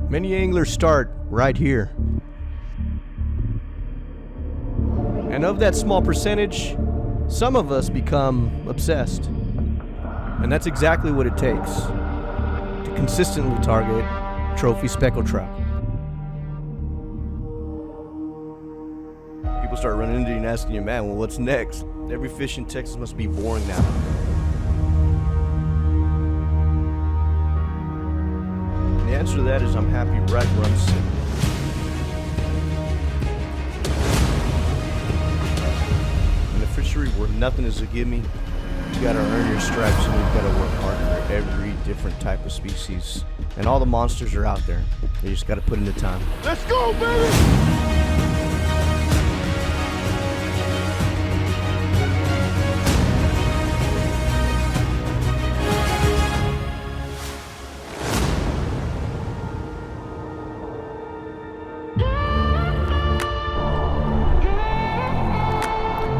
Many anglers start right here. And of that small percentage, some of us become obsessed. And that's exactly what it takes to consistently target trophy speckled trout. People start running into you and asking you, man, well, what's next? Every fish in Texas must be boring now. And the answer to that is I'm happy right where I'm sitting. In a fishery where nothing is a gimme, you gotta earn your stripes and you've gotta work hard for every different type of species. And all the monsters are out there. You just gotta put in the time. Let's go, baby!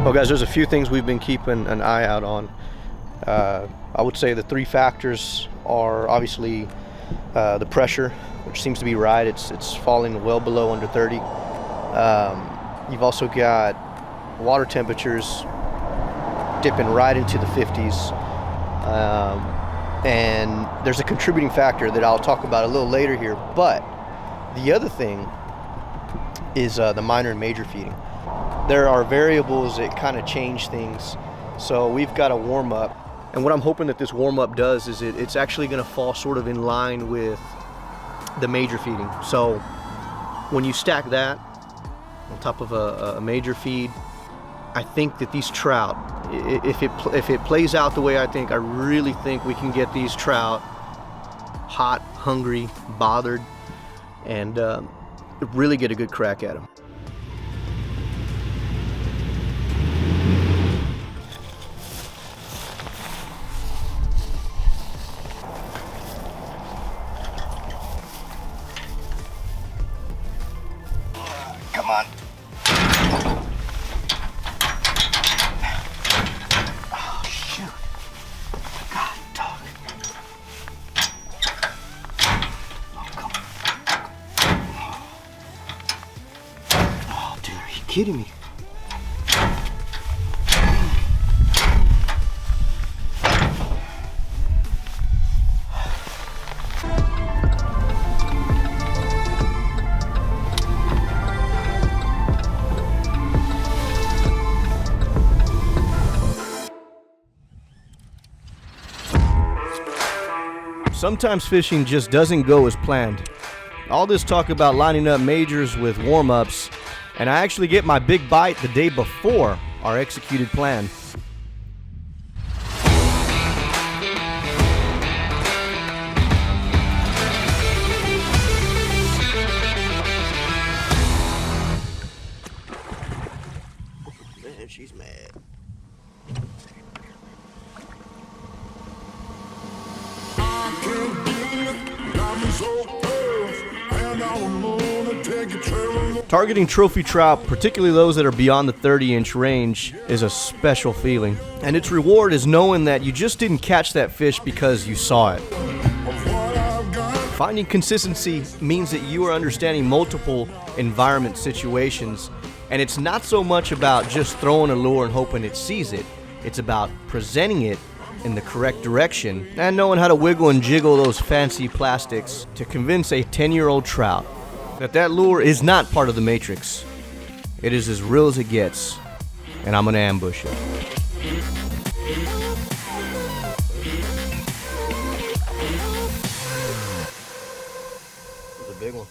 Well guys, there's a few things we've been keeping an eye out on. I would say the three factors are obviously the pressure, which seems to be right. It's falling well below under 30. You've also got water temperatures dipping right into the 50s. And there's a contributing factor that I'll talk about a little later here. But the other thing is the minor and major feeding. There are variables that kind of change things. So we've got a warm up, and what I'm hoping that this warm up does is it's actually going to fall sort of in line with the major feeding. So when you stack that on top of a major feed, I think that these trout, if it plays out the way I think, I really think we can get these trout hot, hungry, bothered, and really get a good crack at them. Come on. Oh, shoot. God, dog. Oh, come on. Oh, dude, are you kidding me? Sometimes fishing just doesn't go as planned. All this talk about lining up majors with warm-ups, and I actually get my big bite the day before our executed plan. Man, she's mad. Targeting trophy trout, particularly those that are beyond the 30-inch range, is a special feeling. And its reward is knowing that you just didn't catch that fish because you saw it. Finding consistency means that you are understanding multiple environment situations, and it's not so much about just throwing a lure and hoping it sees it. It's about presenting it in the correct direction and knowing how to wiggle and jiggle those fancy plastics to convince a 10-year-old trout that lure is not part of the matrix. It is as real as it gets, and I'm gonna ambush it. It's a big one.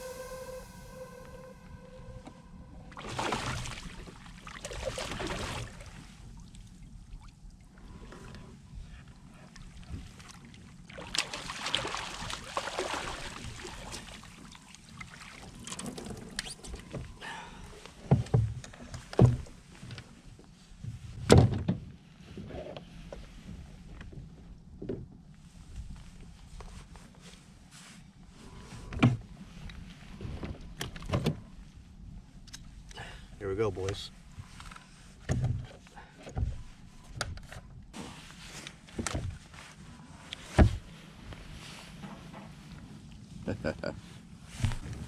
Here we go, boys.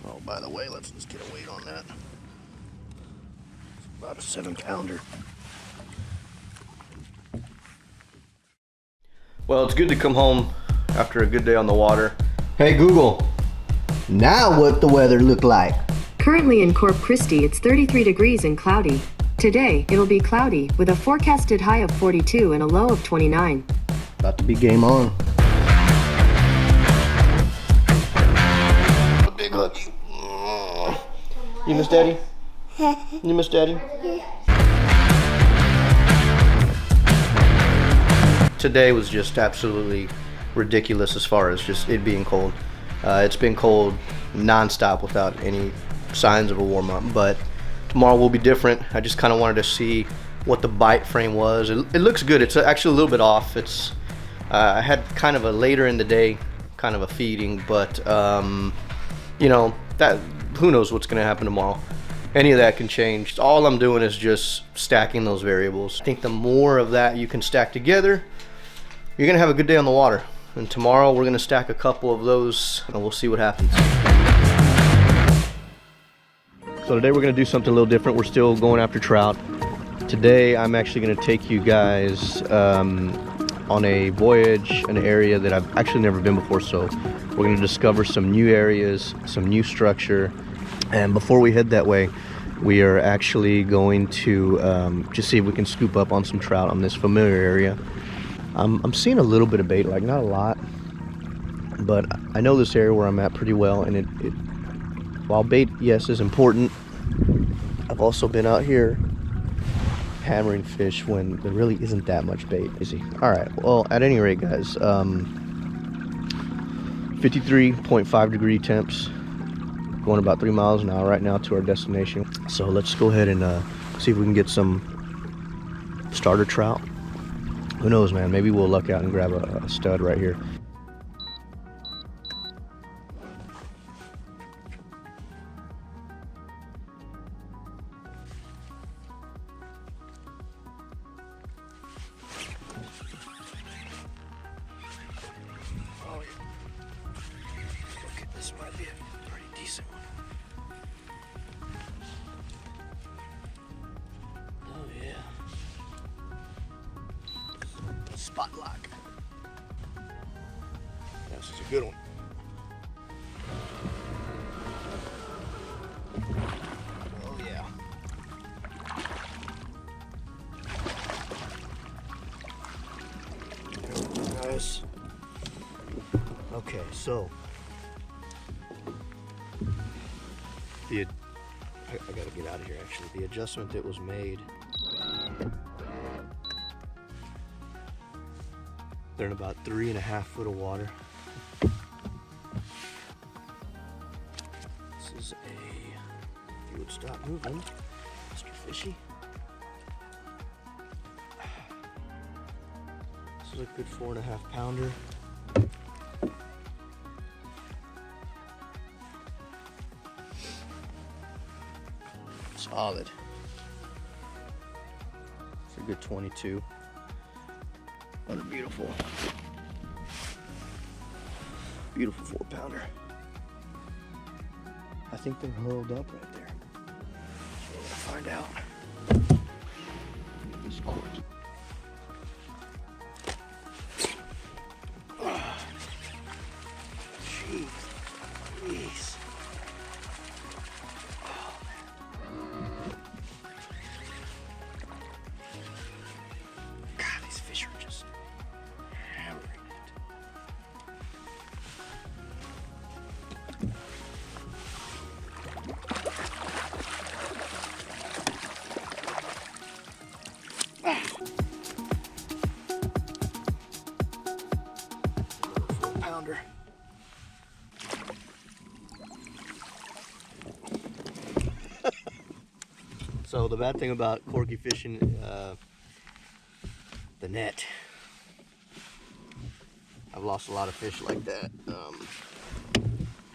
Oh, by the way, let's just get a weight on that. It's about a 7-pounder. Well, it's good to come home after a good day on the water. Hey Google, now what the weather look like? Currently in Corpus Christi, it's 33 degrees and cloudy. Today, it'll be cloudy with a forecasted high of 42 and a low of 29. About to be game on. A big hook. You miss Daddy? You miss Daddy? Today was just absolutely ridiculous as far as just it being cold. It's been cold non-stop without any signs of a warm-up, but tomorrow will be different. I just kind of wanted to see what the bite frame was. It looks good. It's actually a little bit off. It's I had kind of a later in the day kind of a feeding, but you know, that who knows what's going to happen tomorrow. Any of that can change. All I'm doing is just stacking those variables. I think the more of that you can stack together, you're going to have a good day on the water. And tomorrow we're going to stack a couple of those and we'll see what happens. So today we're going to do something a little different. We're still going after trout. Today I'm actually going to take you guys on a voyage, an area that I've actually never been before. So we're going to discover some new areas, some new structure. And before we head that way, we are actually going to just see if we can scoop up on some trout on this familiar area. I'm seeing a little bit of bait, like not a lot, but I know this area where I'm at pretty well, and while bait, yes, is important, I've also been out here hammering fish when there really isn't that much bait, is he? All right, well, at any rate, guys, 53.5 degree temps, going about 3 miles an hour right now to our destination. So let's go ahead and see if we can get some starter trout. Who knows, man? Maybe we'll luck out and grab a stud right here. Oh, yeah. Okay, this might be a pretty decent one. Oh, yeah. Spot lock. This is a good one. Oh yeah. Nice. Okay, so I gotta get out of here actually. The adjustment that was made. They're in about 3.5 foot of water. This is if you would stop moving, Mr. Fishy. This is a good 4.5 pounder. Solid. It's a good 22. What a beautiful 4-pounder. I think they're hurled up right there. So we're gonna find out. This cord. Jeez. God, these fish are just hammering it. Pounder. So the bad thing about corky fishing, the net. I've lost a lot of fish like that.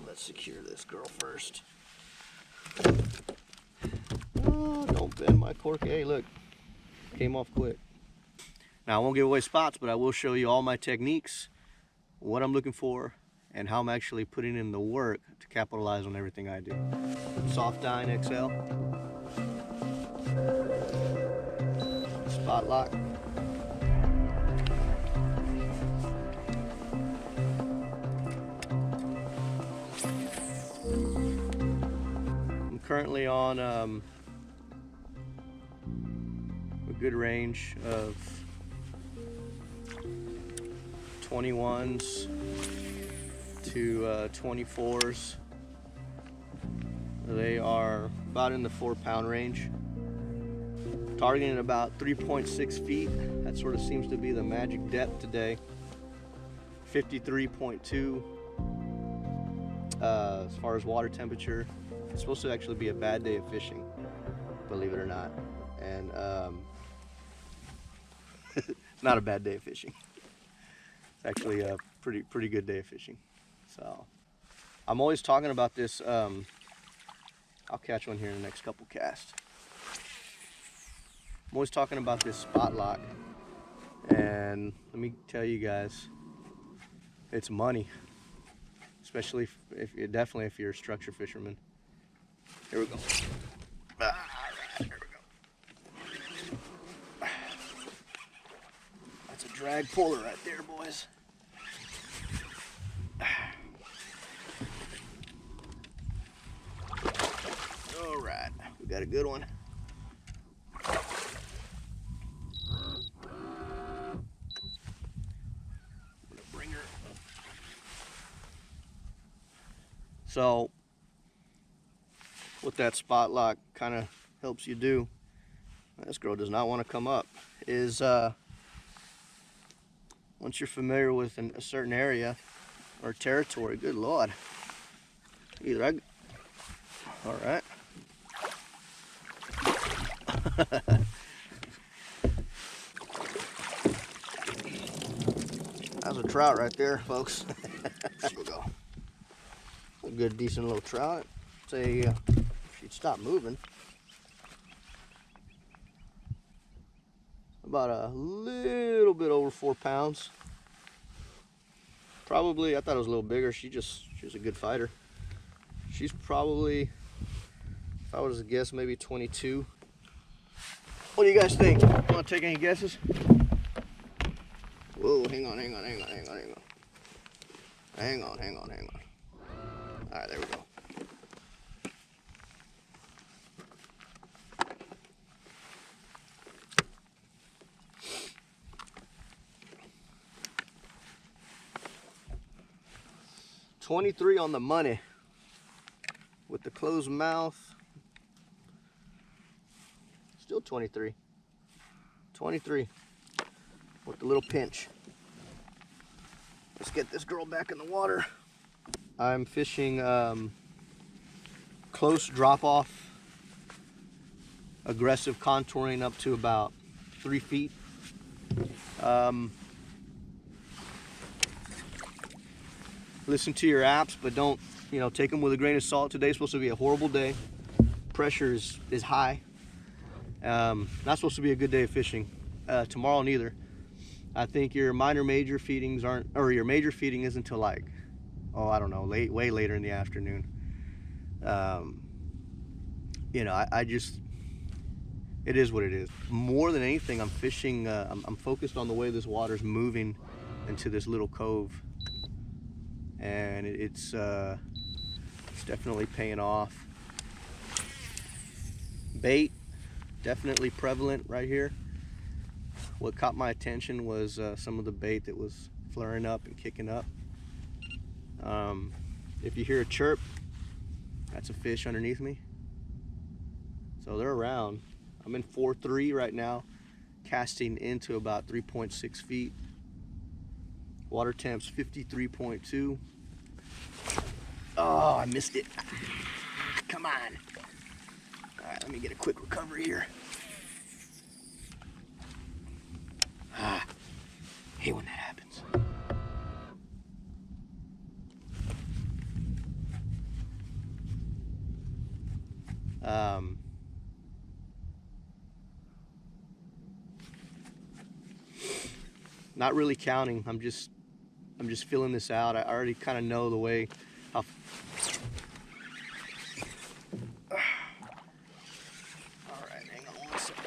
Let's secure this girl first. Oh, don't bend my corky. Hey, look, came off quick. Now I won't give away spots, but I will show you all my techniques, what I'm looking for, and how I'm actually putting in the work to capitalize on everything I do. Soft Dine XL, spot lock. I'm currently on a good range of 21s to 24s. They are about in the 4-pound range. Targeting about 3.6 feet. That sort of seems to be the magic depth today. 53.2 as far as water temperature. It's supposed to actually be a bad day of fishing, believe it or not. And it's not a bad day of fishing. It's actually a pretty good day of fishing. So I'm always talking about this. I'll catch one here in the next couple casts. I'm always talking about this spot lock, and let me tell you guys, it's money, especially definitely if you're a structure fisherman. Here we go. All right, here we go. That's a drag puller right there, boys. All right, we got a good one. So what that spot lock kind of helps you do, this girl does not want to come up, is once you're familiar with a certain area or territory, good Lord, all right. That's a trout right there, folks. There we go. A good, decent little trout. Say, if she'd stop moving. About a little bit over 4 pounds. Probably, I thought it was a little bigger. She was a good fighter. She's probably, if I was to guess, maybe 22. What do you guys think? Want to take any guesses? Whoa, hang on. Hang on. All right, there we go. $23 on the money with the closed mouth. Still 23. 23 with the little pinch. Let's get this girl back in the water. I'm fishing close drop off, aggressive contouring up to about 3 feet. Listen to your apps, but don't, take them with a grain of salt. Today's supposed to be a horrible day. Pressure is high. Not supposed to be a good day of fishing. Tomorrow neither. I think your minor major feedings aren't, or your major feeding isn't until like, I don't know, way later in the afternoon. I just, it is what it is. More than anything, I'm fishing, I'm focused on the way this water's moving into this little cove. And it's definitely paying off. Bait, definitely prevalent right here. What caught my attention was some of the bait that was flaring up and kicking up. If you hear a chirp, that's a fish underneath me. So they're around. I'm in 4.3 right now, casting into about 3.6 feet. Water temp's 53.2. Oh, I missed it. Come on. All right, let me get a quick recovery here. Hate when that happens. Not really counting. I'm just I'm just filling this out. I already kind of know the way how. All right, hang on one second.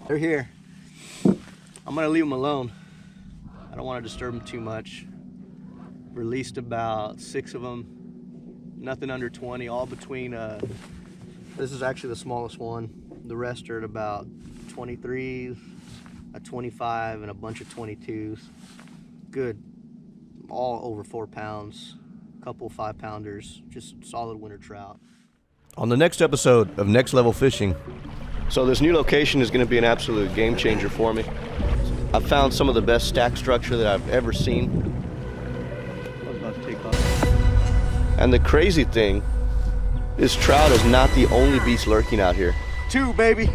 They're here. I'm gonna leave them alone. I don't want to disturb them too much. Released about 6 of them. Nothing under 20, all between, this is actually the smallest one. The rest are at about 23s, a 25, and a bunch of 22s. Good, all over 4 pounds. A couple 5-pounders, just solid winter trout. On the next episode of Next Level Fishing. So this new location is going to be an absolute game changer for me. I've found some of the best stack structure that I've ever seen. I was about to take off. And the crazy thing is trout is not the only beast lurking out here. 2, baby.